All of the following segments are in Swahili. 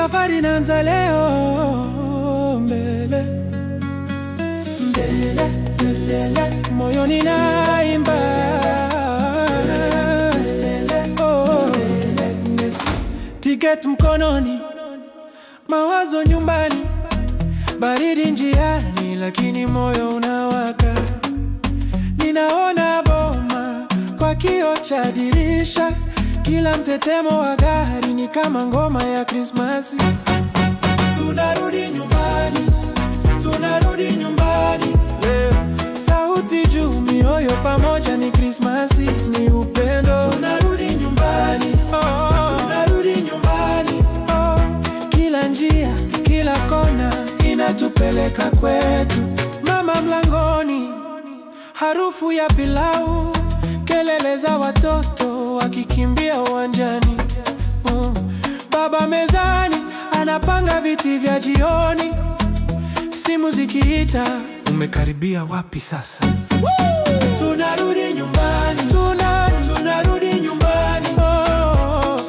Safari inaanza leo. Mbele, mbele, mbele, moyoni naimba. Tiketi mkononi, mawazo nyumbani, baridi njiani, lakini moyo unawaka. Ninaona boma kwa kioo cha dirisha, kila mtetemo wa gari ni kama ngoma ya Krismasi. Tunarudi nyumbani, tunarudi nyumbani leo. Sauti juu, mioyo pamoja, ni Krismasi, ni upendo. Tunarudi nyumbani, tunarudi nyumbani. Kila njia, kila kona inatupeleka kwetu. Mama mlangoni, harufu ya pilau, kelele za watoto wakikimbia uwanjani. Baba mezani anapanga viti vya jioni, simu zikiita, umekaribia wapi sasa? Tunarudi nyumbani, tunarudi nyumbani.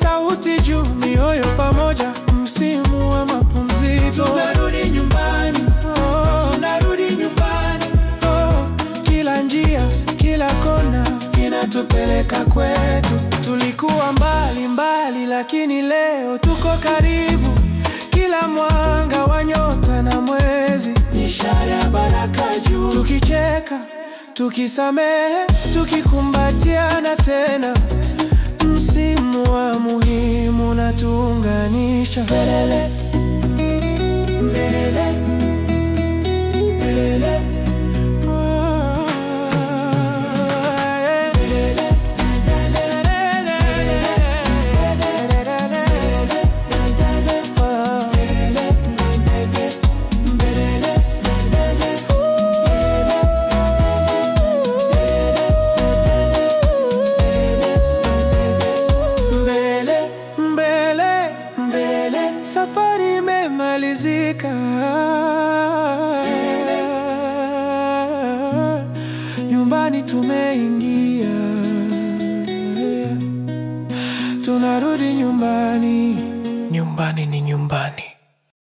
Sauti juu, mioyo pamoja, msimu wa mapumziko. Tunarudi nyumbani, tunarudi nyumbani. Kila njia, kila kona inatupeleka kwetu. Tulikuwa mbali mbali, lakini leo tuko karibu. Kila mwanga wa nyota na mwezi ni ishara ya baraka juu. Tukicheka, tukisamehe, tukikumbatiana tena. Msimu wa muhimu na tuunganisha. Mbele, mbele, mbele. Safari imemalizika, nyumbani tumeingia. Tunarudi nyumbani, nyumbani ni nyumbani.